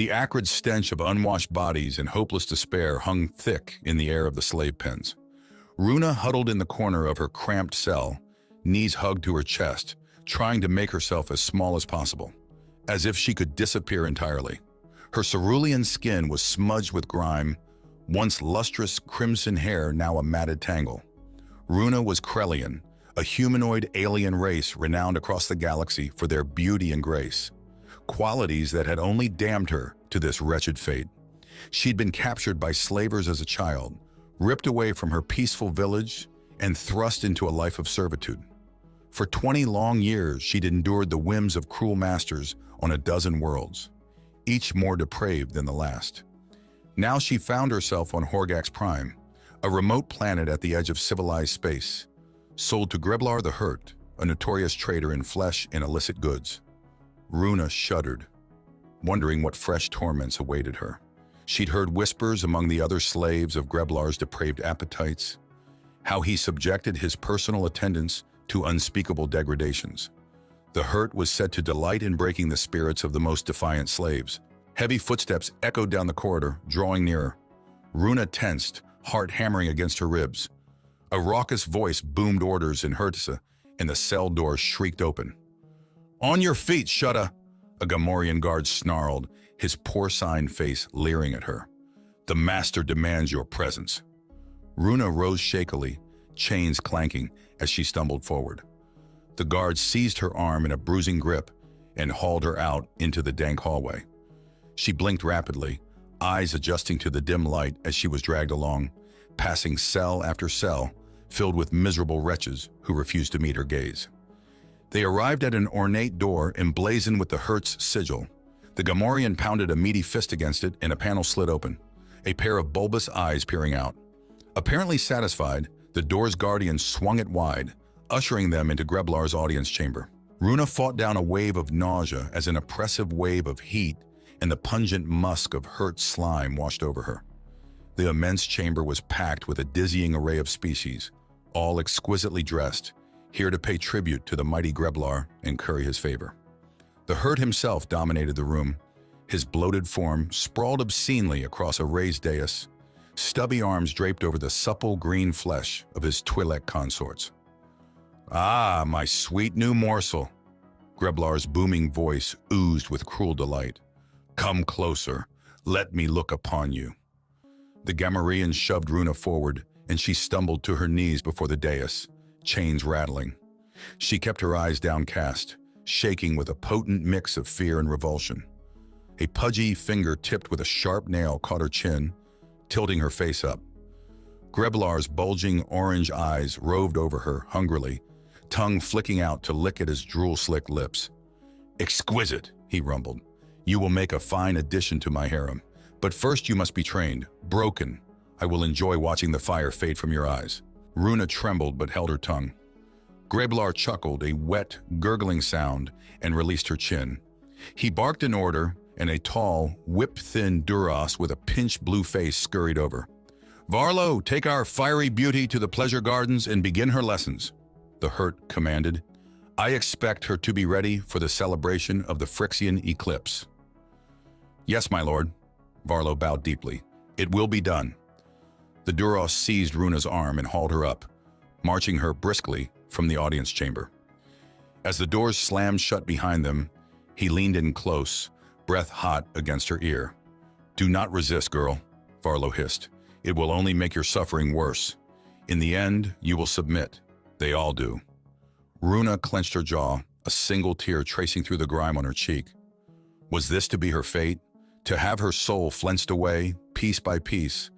The acrid stench of unwashed bodies and hopeless despair hung thick in the air of the slave pens. Runa huddled in the corner of her cramped cell, knees hugged to her chest, trying to make herself as small as possible, as if she could disappear entirely. Her cerulean skin was smudged with grime, once lustrous crimson hair now a matted tangle. Runa was Krellian, a humanoid alien race renowned across the galaxy for their beauty and grace, qualities that had only damned her to this wretched fate. She'd been captured by slavers as a child, ripped away from her peaceful village, and thrust into a life of servitude. For 20 long years, she'd endured the whims of cruel masters on a dozen worlds, each more depraved than the last. Now she found herself on Horgax Prime, a remote planet at the edge of civilized space, sold to Greblar the Hurt, a notorious trader in flesh and illicit goods. Runa shuddered, wondering what fresh torments awaited her. She'd heard whispers among the other slaves of Greblar's depraved appetites, how he subjected his personal attendants to unspeakable degradations. The Hurt was said to delight in breaking the spirits of the most defiant slaves. Heavy footsteps echoed down the corridor, drawing nearer. Runa tensed, heart hammering against her ribs. A raucous voice boomed orders in Hertsa, and the cell door shrieked open. "On your feet, Shutta!" A Gamorrean guard snarled, his porcine face leering at her. "The master demands your presence." Runa rose shakily, chains clanking as she stumbled forward. The guard seized her arm in a bruising grip and hauled her out into the dank hallway. She blinked rapidly, eyes adjusting to the dim light as she was dragged along, passing cell after cell, filled with miserable wretches who refused to meet her gaze. They arrived at an ornate door emblazoned with the Hurt's sigil. The Gamorrean pounded a meaty fist against it and a panel slid open, a pair of bulbous eyes peering out. Apparently satisfied, the door's guardian swung it wide, ushering them into Greblar's audience chamber. Runa fought down a wave of nausea as an oppressive wave of heat and the pungent musk of Hurt slime washed over her. The immense chamber was packed with a dizzying array of species, all exquisitely dressed, here to pay tribute to the mighty Greblar and curry his favor. The Hurt himself dominated the room, his bloated form sprawled obscenely across a raised dais, stubby arms draped over the supple green flesh of his Twi'lek consorts. "Ah, my sweet new morsel," Greblar's booming voice oozed with cruel delight. "Come closer, let me look upon you." The Gamorrean shoved Runa forward, and she stumbled to her knees before the dais, chains rattling. She kept her eyes downcast, shaking with a potent mix of fear and revulsion. A pudgy finger tipped with a sharp nail caught her chin, tilting her face up. Greblar's bulging orange eyes roved over her hungrily, tongue flicking out to lick at his drool-slicked lips. "Exquisite," he rumbled. "You will make a fine addition to my harem. But first you must be trained, broken. I will enjoy watching the fire fade from your eyes." Runa trembled but held her tongue. Greblar chuckled, a wet, gurgling sound, and released her chin. He barked an order, and a tall, whip-thin Duras with a pinched blue face scurried over. "Varlo, take our fiery beauty to the pleasure gardens and begin her lessons," the Hurt commanded. "I expect her to be ready for the celebration of the Phyrexian eclipse." "Yes, my lord." Varlo bowed deeply. "It will be done." The Duras seized Runa's arm and hauled her up, marching her briskly from the audience chamber. As the doors slammed shut behind them, he leaned in close, breath hot against her ear. "Do not resist, girl," Varlo hissed. "It will only make your suffering worse. In the end, you will submit. They all do." Runa clenched her jaw, a single tear tracing through the grime on her cheek. Was this to be her fate? To have her soul flensed away, piece by piece,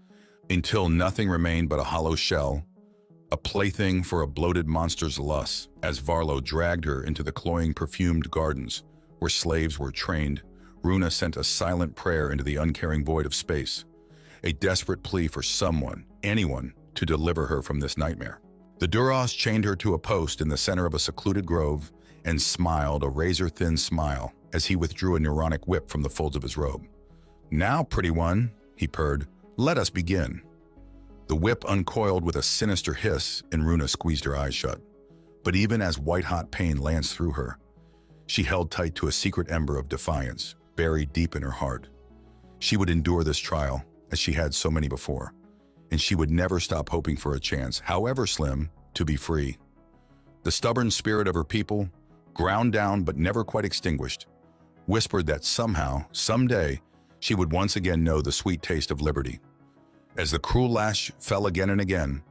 until nothing remained but a hollow shell, a plaything for a bloated monster's lust, as Varlo dragged her into the cloying perfumed gardens where slaves were trained. Runa sent a silent prayer into the uncaring void of space, a desperate plea for someone, anyone, to deliver her from this nightmare. The Duras chained her to a post in the center of a secluded grove and smiled a razor-thin smile as he withdrew a neuronic whip from the folds of his robe. "Now, pretty one," he purred, "let us begin." The whip uncoiled with a sinister hiss and Runa squeezed her eyes shut. But even as white-hot pain lanced through her, she held tight to a secret ember of defiance, buried deep in her heart. She would endure this trial, as she had so many before, and she would never stop hoping for a chance, however slim, to be free. The stubborn spirit of her people, ground down but never quite extinguished, whispered that somehow, someday, she would once again know the sweet taste of liberty. As the cruel lash fell again and again,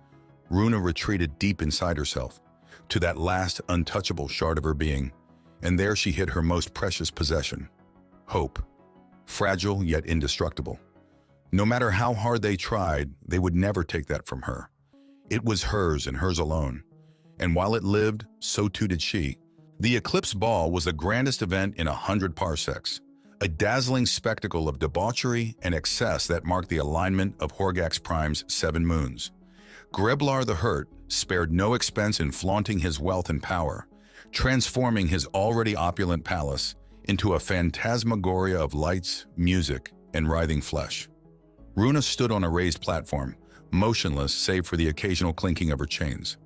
Runa retreated deep inside herself, to that last untouchable shard of her being, and there she hid her most precious possession, hope, fragile yet indestructible. No matter how hard they tried, they would never take that from her. It was hers and hers alone, and while it lived, so too did she. The Eclipse Ball was the grandest event in 100 parsecs, a dazzling spectacle of debauchery and excess that marked the alignment of Horgax Prime's 7 moons. Greblar the Hurt spared no expense in flaunting his wealth and power, transforming his already opulent palace into a phantasmagoria of lights, music, and writhing flesh. Runa stood on a raised platform, motionless save for the occasional clinking of her chains.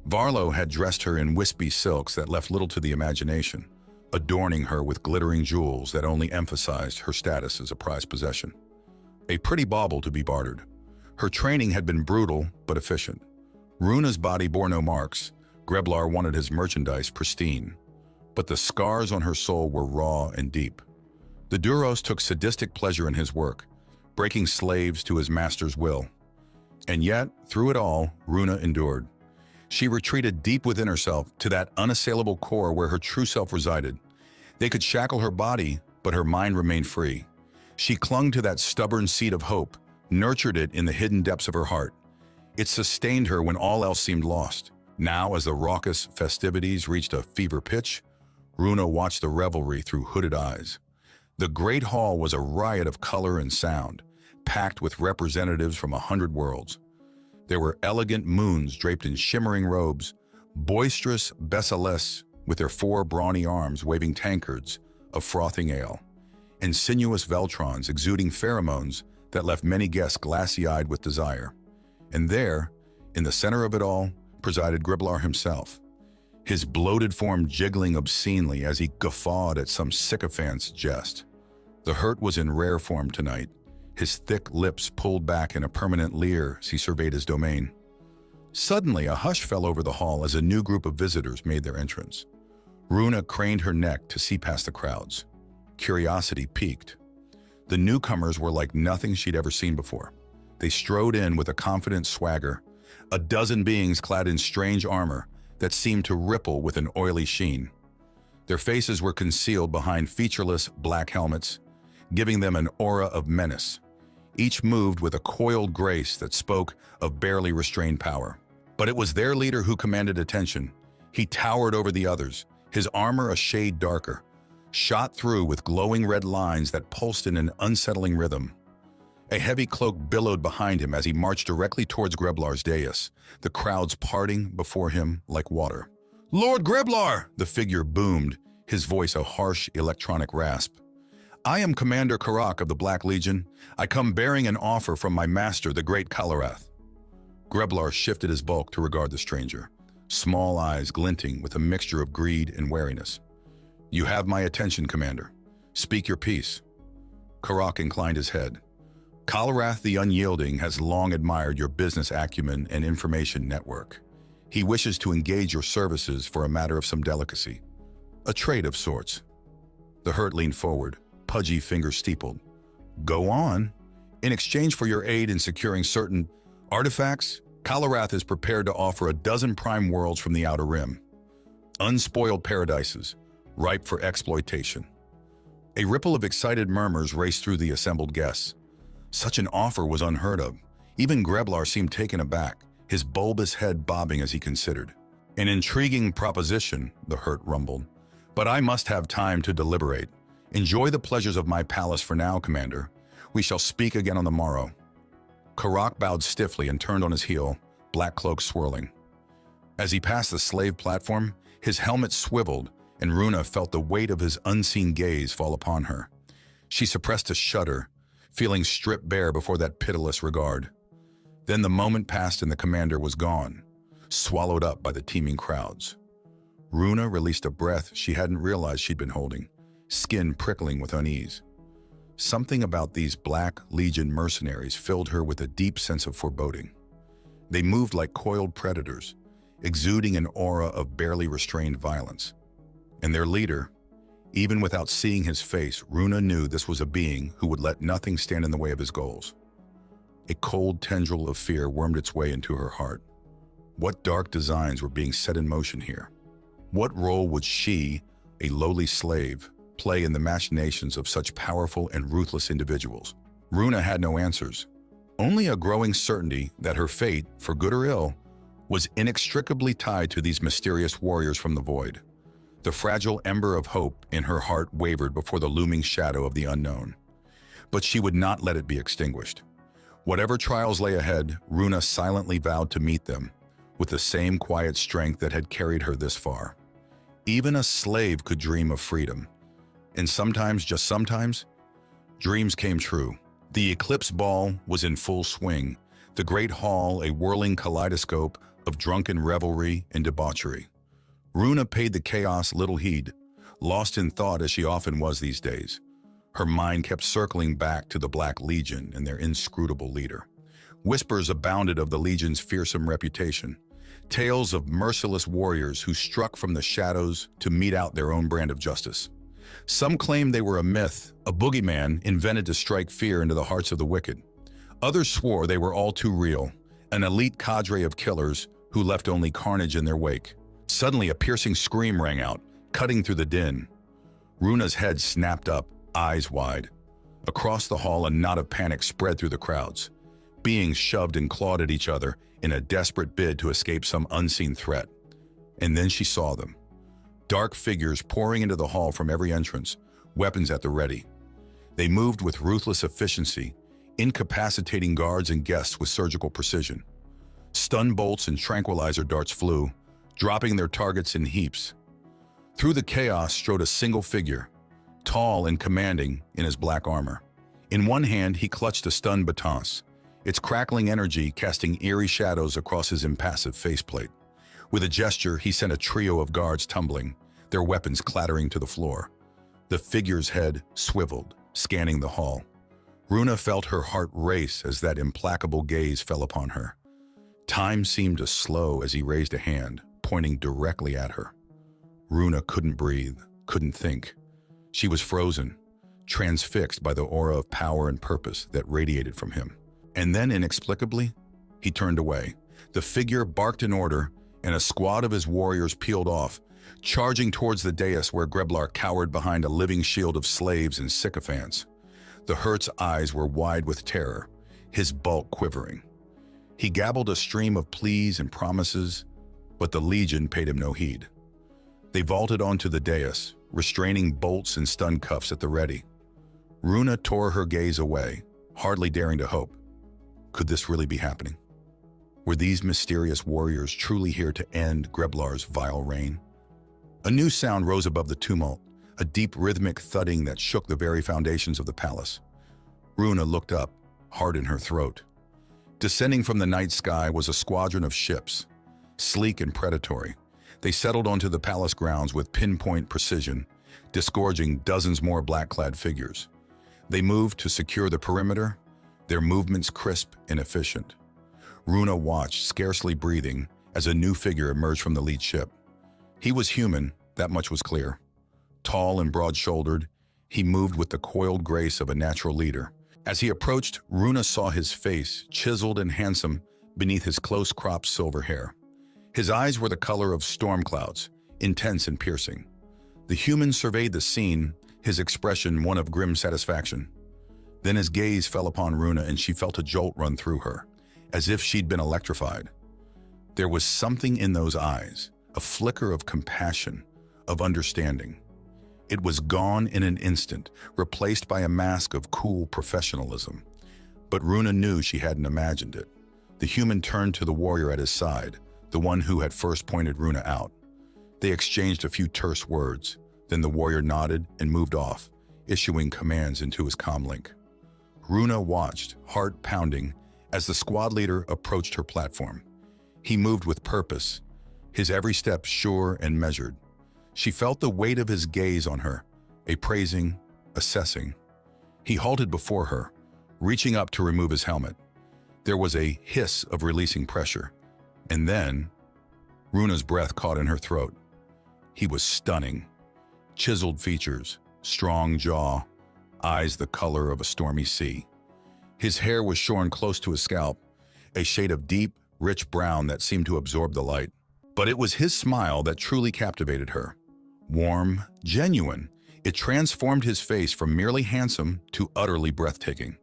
Varlo had dressed her in wispy silks that left little to the imagination, adorning her with glittering jewels that only emphasized her status as a prized possession. A pretty bauble to be bartered. Her training had been brutal but efficient. Runa's body bore no marks. Greblar wanted his merchandise pristine, but the scars on her soul were raw and deep. The Duros took sadistic pleasure in his work, breaking slaves to his master's will. And yet, through it all, Runa endured. She retreated deep within herself to that unassailable core where her true self resided. They could shackle her body, but her mind remained free. She clung to that stubborn seed of hope, nurtured it in the hidden depths of her heart. It sustained her when all else seemed lost. Now, as the raucous festivities reached a fever pitch, Runa watched the revelry through hooded eyes. The great hall was a riot of color and sound, packed with representatives from 100 worlds. There were elegant moons draped in shimmering robes, boisterous Bessales with their 4 brawny arms waving tankards of frothing ale, and sinuous Veltrons exuding pheromones that left many guests glassy-eyed with desire. And there, in the center of it all, presided Greblar himself, his bloated form jiggling obscenely as he guffawed at some sycophant's jest. The Hurt was in rare form tonight, his thick lips pulled back in a permanent leer as he surveyed his domain. Suddenly, a hush fell over the hall as a new group of visitors made their entrance. Runa craned her neck to see past the crowds. Curiosity piqued. The newcomers were like nothing she'd ever seen before. They strode in with a confident swagger, a dozen beings clad in strange armor that seemed to ripple with an oily sheen. Their faces were concealed behind featureless black helmets, giving them an aura of menace. Each moved with a coiled grace that spoke of barely restrained power. But it was their leader who commanded attention. He towered over the others, his armor a shade darker, shot through with glowing red lines that pulsed in an unsettling rhythm. A heavy cloak billowed behind him as he marched directly towards Greblar's dais, the crowds parting before him like water. "Lord Greblar!" the figure boomed, his voice a harsh electronic rasp. "I am Commander Karak of the Black Legion. I come bearing an offer from my master, the great Kalarath." Greblar shifted his bulk to regard the stranger, small eyes glinting with a mixture of greed and wariness. "You have my attention, Commander. Speak your piece." Karak inclined his head. "Kalarath the Unyielding has long admired your business acumen and information network. He wishes to engage your services for a matter of some delicacy. A trade of sorts." The Hurt leaned forward, pudgy fingers steepled. "Go on. In exchange for your aid in securing certain artifacts, Kalarath is prepared to offer a dozen prime worlds from the Outer Rim. Unspoiled paradises, ripe for exploitation." A ripple of excited murmurs raced through the assembled guests. Such an offer was unheard of. Even Greblar seemed taken aback, his bulbous head bobbing as he considered. "An intriguing proposition," the Hurt rumbled. "But I must have time to deliberate. Enjoy the pleasures of my palace for now, Commander. We shall speak again on the morrow." Karak bowed stiffly and turned on his heel, black cloak swirling. As he passed the slave platform, his helmet swiveled, and Runa felt the weight of his unseen gaze fall upon her. She suppressed a shudder, feeling stripped bare before that pitiless regard. Then the moment passed and the commander was gone, swallowed up by the teeming crowds. Runa released a breath she hadn't realized she'd been holding, skin prickling with unease. Something about these Black Legion mercenaries filled her with a deep sense of foreboding. They moved like coiled predators, exuding an aura of barely restrained violence. And their leader, even without seeing his face, Runa knew this was a being who would let nothing stand in the way of his goals. A cold tendril of fear wormed its way into her heart. What dark designs were being set in motion here? What role would she, a lowly slave, play in the machinations of such powerful and ruthless individuals? Runa had no answers, only a growing certainty that her fate, for good or ill, was inextricably tied to these mysterious warriors from the void. The fragile ember of hope in her heart wavered before the looming shadow of the unknown. But she would not let it be extinguished. Whatever trials lay ahead, Runa silently vowed to meet them, with the same quiet strength that had carried her this far. Even a slave could dream of freedom. And sometimes, just sometimes, dreams came true. The eclipse ball was in full swing, the great hall a whirling kaleidoscope of drunken revelry and debauchery. Runa paid the chaos little heed, lost in thought as she often was these days. Her mind kept circling back to the Black Legion and their inscrutable leader. Whispers abounded of the Legion's fearsome reputation, tales of merciless warriors who struck from the shadows to mete out their own brand of justice. Some claimed they were a myth, a boogeyman invented to strike fear into the hearts of the wicked. Others swore they were all too real, an elite cadre of killers who left only carnage in their wake. Suddenly, a piercing scream rang out, cutting through the din. Runa's head snapped up, eyes wide. Across the hall, a knot of panic spread through the crowds. Beings shoved and clawed at each other in a desperate bid to escape some unseen threat. And then she saw them. Dark figures pouring into the hall from every entrance, weapons at the ready. They moved with ruthless efficiency, incapacitating guards and guests with surgical precision. Stun bolts and tranquilizer darts flew, dropping their targets in heaps. Through the chaos strode a single figure, tall and commanding in his black armor. In one hand, he clutched a stun baton, its crackling energy casting eerie shadows across his impassive faceplate. With a gesture, he sent a trio of guards tumbling, their weapons clattering to the floor. The figure's head swiveled, scanning the hall. Runa felt her heart race as that implacable gaze fell upon her. Time seemed to slow as he raised a hand, pointing directly at her. Runa couldn't breathe, couldn't think. She was frozen, transfixed by the aura of power and purpose that radiated from him. And then, inexplicably, he turned away. The figure barked an order, and a squad of his warriors peeled off, charging towards the dais where Greblar cowered behind a living shield of slaves and sycophants. The Hurt's eyes were wide with terror, his bulk quivering. He gabbled a stream of pleas and promises, but the Legion paid him no heed. They vaulted onto the dais, restraining bolts and stun cuffs at the ready. Runa tore her gaze away, hardly daring to hope. Could this really be happening? Were these mysterious warriors truly here to end Greblar's vile reign? A new sound rose above the tumult, a deep rhythmic thudding that shook the very foundations of the palace. Runa looked up, heart in her throat. Descending from the night sky was a squadron of ships, sleek and predatory. They settled onto the palace grounds with pinpoint precision, disgorging dozens more black-clad figures. They moved to secure the perimeter, their movements crisp and efficient. Runa watched, scarcely breathing, as a new figure emerged from the lead ship. He was human, that much was clear. Tall and broad-shouldered, he moved with the coiled grace of a natural leader. As he approached, Runa saw his face, chiseled and handsome, beneath his close-cropped silver hair. His eyes were the color of storm clouds, intense and piercing. The human surveyed the scene, his expression one of grim satisfaction. Then his gaze fell upon Runa and she felt a jolt run through her, as if she'd been electrified. There was something in those eyes, a flicker of compassion, of understanding. It was gone in an instant, replaced by a mask of cool professionalism. But Runa knew she hadn't imagined it. The human turned to the warrior at his side, the one who had first pointed Runa out. They exchanged a few terse words, then the warrior nodded and moved off, issuing commands into his comlink. Runa watched, heart pounding, as the squad leader approached her platform. He moved with purpose, his every step sure and measured. She felt the weight of his gaze on her, appraising, assessing. He halted before her, reaching up to remove his helmet. There was a hiss of releasing pressure, and then Runa's breath caught in her throat. He was stunning. Chiseled features, strong jaw, eyes the color of a stormy sea. His hair was shorn close to his scalp, a shade of deep, rich brown that seemed to absorb the light. But it was his smile that truly captivated her. Warm, genuine, it transformed his face from merely handsome to utterly breathtaking.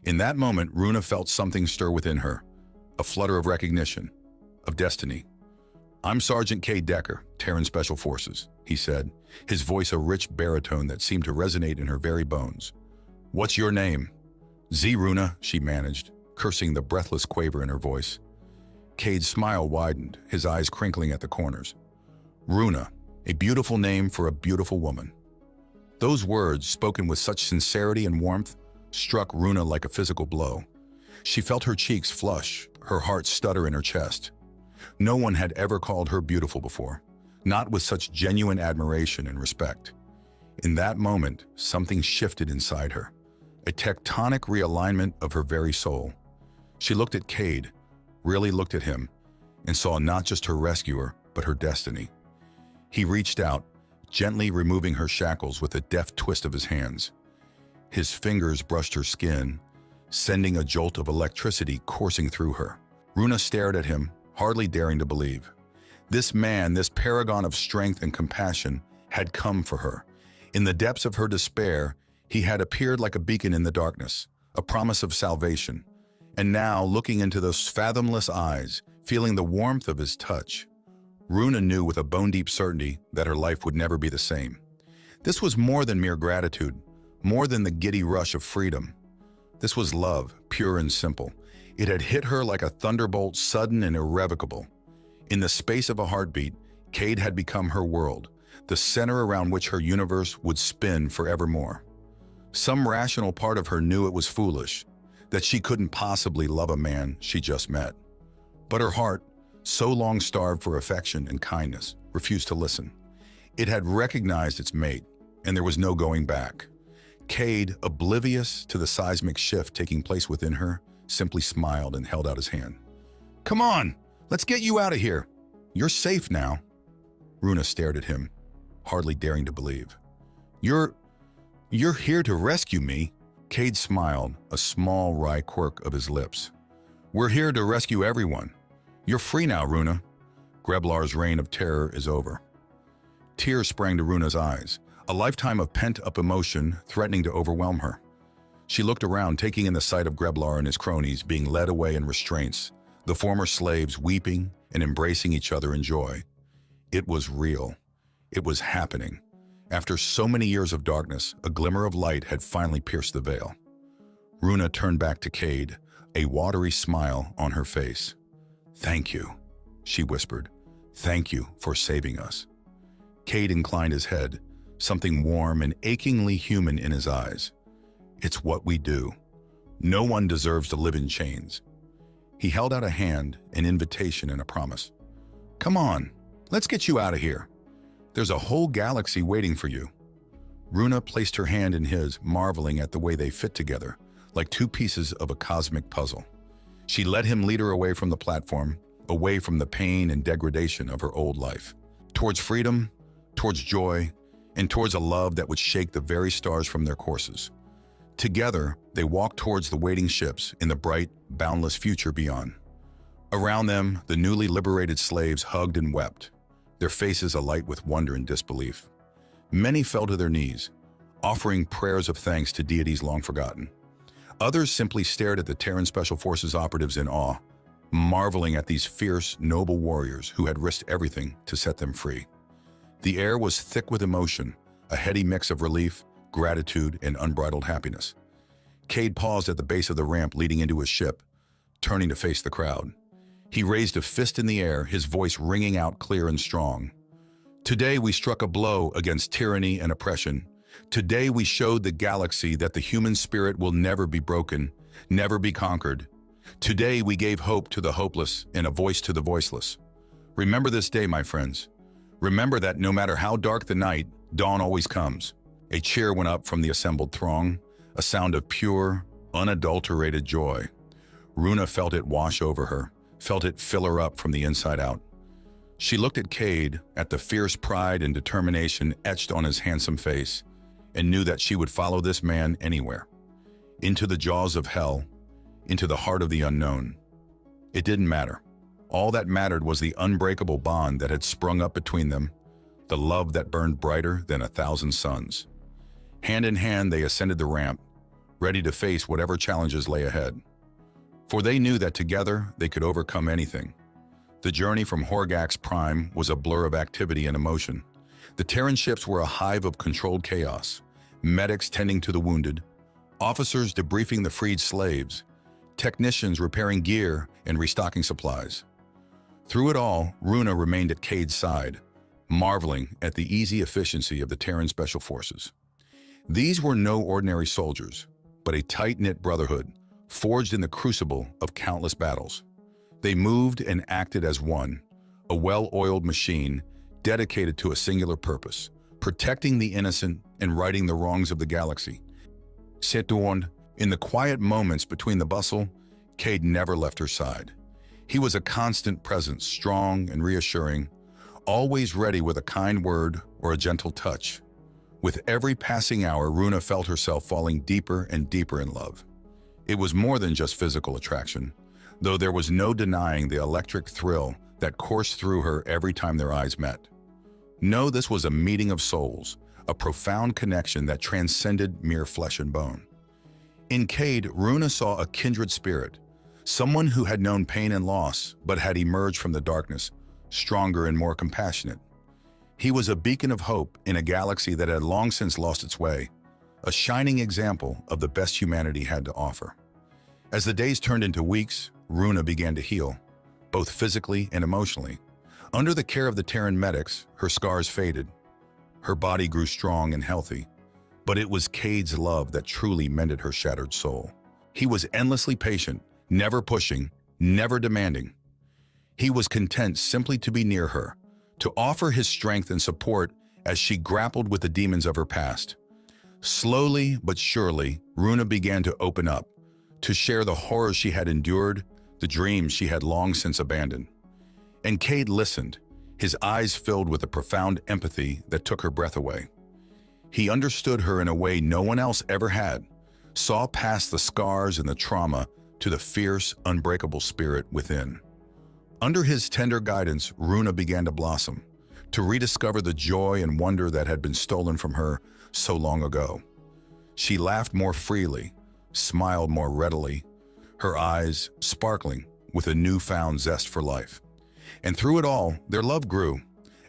In that moment, Runa felt something stir within her, a flutter of recognition, of destiny. "I'm Sergeant Kade Decker, Terran Special Forces," he said, his voice a rich baritone that seemed to resonate in her very bones. "What's your name?" "Z Runa," she managed, cursing the breathless quaver in her voice. Kade's smile widened, his eyes crinkling at the corners. "Runa, a beautiful name for a beautiful woman." Those words, spoken with such sincerity and warmth, struck Runa like a physical blow. She felt her cheeks flush, her heart stutter in her chest. No one had ever called her beautiful before, not with such genuine admiration and respect. In that moment, something shifted inside her, a tectonic realignment of her very soul. She looked at Kade, really looked at him, and saw not just her rescuer, but her destiny. He reached out, gently removing her shackles with a deft twist of his hands. His fingers brushed her skin, sending a jolt of electricity coursing through her. Runa stared at him, hardly daring to believe. This man, this paragon of strength and compassion, had come for her. In the depths of her despair, he had appeared like a beacon in the darkness, a promise of salvation. And now, looking into those fathomless eyes, feeling the warmth of his touch, Runa knew with a bone-deep certainty that her life would never be the same. This was more than mere gratitude, more than the giddy rush of freedom. This was love, pure and simple. It had hit her like a thunderbolt, sudden and irrevocable. In the space of a heartbeat, Kade had become her world, the center around which her universe would spin forevermore. Some rational part of her knew it was foolish, that she couldn't possibly love a man she just met. But her heart, so long starved for affection and kindness, refused to listen. It had recognized its mate, and there was no going back. Kade, oblivious to the seismic shift taking place within her, simply smiled and held out his hand. "Come on, let's get you out of here. You're safe now." Runa stared at him, hardly daring to believe. You're here to rescue me?" Kade smiled, a small wry quirk of his lips. "We're here to rescue everyone. You're free now, Runa. Greblar's reign of terror is over." Tears sprang to Runa's eyes, a lifetime of pent-up emotion threatening to overwhelm her. She looked around, taking in the sight of Greblar and his cronies being led away in restraints, the former slaves weeping and embracing each other in joy. It was real. It was happening. After so many years of darkness, a glimmer of light had finally pierced the veil. Runa turned back to Kade, a watery smile on her face. "Thank you," she whispered. "Thank you for saving us." Kade inclined his head, something warm and achingly human in his eyes. "It's what we do. No one deserves to live in chains." He held out a hand, an invitation and a promise. "Come on, let's get you out of here. There's a whole galaxy waiting for you." Runa placed her hand in his, marveling at the way they fit together, like two pieces of a cosmic puzzle. She let him lead her away from the platform, away from the pain and degradation of her old life, towards freedom, towards joy, and towards a love that would shake the very stars from their courses. Together, they walked towards the waiting ships in the bright, boundless future beyond. Around them, the newly liberated slaves hugged and wept, their faces alight with wonder and disbelief. Many fell to their knees, offering prayers of thanks to deities long forgotten. Others simply stared at the Terran Special Forces operatives in awe, marveling at these fierce, noble warriors who had risked everything to set them free. The air was thick with emotion, a heady mix of relief, gratitude, and unbridled happiness. Kade paused at the base of the ramp leading into his ship, turning to face the crowd. He raised a fist in the air, his voice ringing out clear and strong. "Today we struck a blow against tyranny and oppression. Today we showed the galaxy that the human spirit will never be broken, never be conquered. Today we gave hope to the hopeless and a voice to the voiceless. Remember this day, my friends. Remember that no matter how dark the night, dawn always comes." A cheer went up from the assembled throng, a sound of pure, unadulterated joy. Runa felt it wash over her, felt it fill her up from the inside out. She looked at Kade, at the fierce pride and determination etched on his handsome face, and knew that she would follow this man anywhere. Into the jaws of hell, into the heart of the unknown. It didn't matter. All that mattered was the unbreakable bond that had sprung up between them, the love that burned brighter than 1,000 suns. Hand in hand, they ascended the ramp, ready to face whatever challenges lay ahead. For they knew that together they could overcome anything. The journey from Horgax Prime was a blur of activity and emotion. The Terran ships were a hive of controlled chaos, medics tending to the wounded, officers debriefing the freed slaves, technicians repairing gear and restocking supplies. Through it all, Runa remained at Kade's side, marveling at the easy efficiency of the Terran Special Forces. These were no ordinary soldiers, but a tight-knit brotherhood, forged in the crucible of countless battles. They moved and acted as one, a well-oiled machine dedicated to a singular purpose, protecting the innocent and righting the wrongs of the galaxy. Setouand, in the quiet moments between the bustle, Kade never left her side. He was a constant presence, strong and reassuring, always ready with a kind word or a gentle touch. With every passing hour, Runa felt herself falling deeper and deeper in love. It was more than just physical attraction, though there was no denying the electric thrill that coursed through her every time their eyes met. No, this was a meeting of souls, a profound connection that transcended mere flesh and bone. In Kade, Runa saw a kindred spirit, someone who had known pain and loss, but had emerged from the darkness, stronger and more compassionate. He was a beacon of hope in a galaxy that had long since lost its way, a shining example of the best humanity had to offer. As the days turned into weeks, Runa began to heal, both physically and emotionally. Under the care of the Terran medics, her scars faded. Her body grew strong and healthy, but it was Kade's love that truly mended her shattered soul. He was endlessly patient, never pushing, never demanding. He was content simply to be near her, to offer his strength and support as she grappled with the demons of her past. Slowly but surely, Runa began to open up, to share the horrors she had endured, the dreams she had long since abandoned. And Kade listened, his eyes filled with a profound empathy that took her breath away. He understood her in a way no one else ever had, saw past the scars and the trauma to the fierce, unbreakable spirit within. Under his tender guidance, Runa began to blossom, to rediscover the joy and wonder that had been stolen from her so long ago. She laughed more freely, smiled more readily, her eyes sparkling with a newfound zest for life. And through it all, their love grew,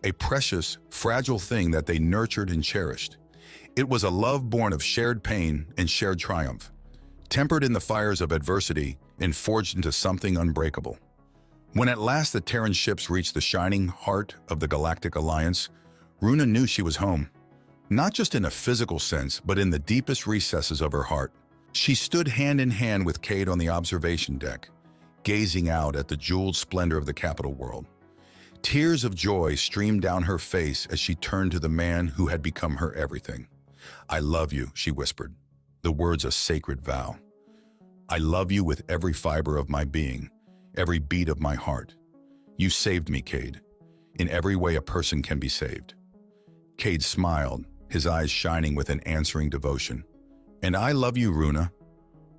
a precious, fragile thing that they nurtured and cherished. It was a love born of shared pain and shared triumph, tempered in the fires of adversity and forged into something unbreakable. When at last the Terran ships reached the shining heart of the Galactic Alliance, Runa knew she was home, not just in a physical sense, but in the deepest recesses of her heart. She stood hand in hand with Kade on the observation deck, gazing out at the jeweled splendor of the capital world. Tears of joy streamed down her face as she turned to the man who had become her everything. "I love you," she whispered, the words a sacred vow. "I love you with every fiber of my being, every beat of my heart. You saved me, Kade, in every way a person can be saved." Kade smiled, his eyes shining with an answering devotion. "And I love you, Runa.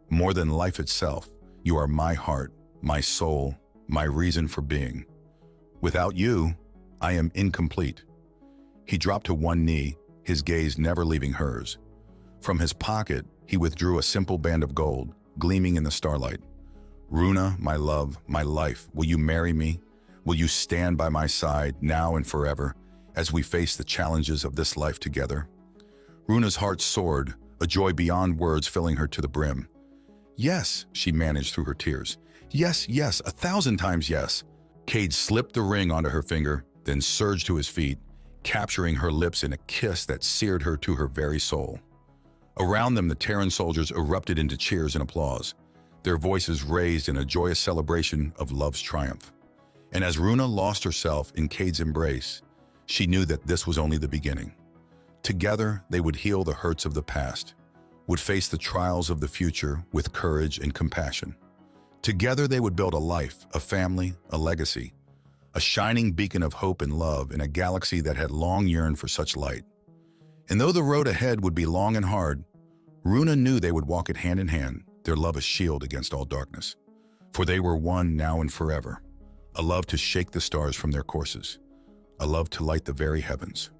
More than life itself, you are my heart, my soul, my reason for being. Without you, I am incomplete." He dropped to one knee, his gaze never leaving hers. From his pocket, he withdrew a simple band of gold, gleaming in the starlight. "Runa, my love, my life, will you marry me? Will you stand by my side now and forever as we face the challenges of this life together?" Runa's heart soared, a joy beyond words filling her to the brim. "Yes," she managed through her tears. "Yes, yes, 1,000 times yes." Kade slipped the ring onto her finger, then surged to his feet, capturing her lips in a kiss that seared her to her very soul. Around them, the Terran soldiers erupted into cheers and applause, their voices raised in a joyous celebration of love's triumph. And as Runa lost herself in Kade's embrace, she knew that this was only the beginning. Together, they would heal the hurts of the past, would face the trials of the future with courage and compassion. Together they would build a life, a family, a legacy, a shining beacon of hope and love in a galaxy that had long yearned for such light. And though the road ahead would be long and hard, Runa knew they would walk it hand in hand, their love a shield against all darkness. For they were one now and forever, a love to shake the stars from their courses, a love to light the very heavens.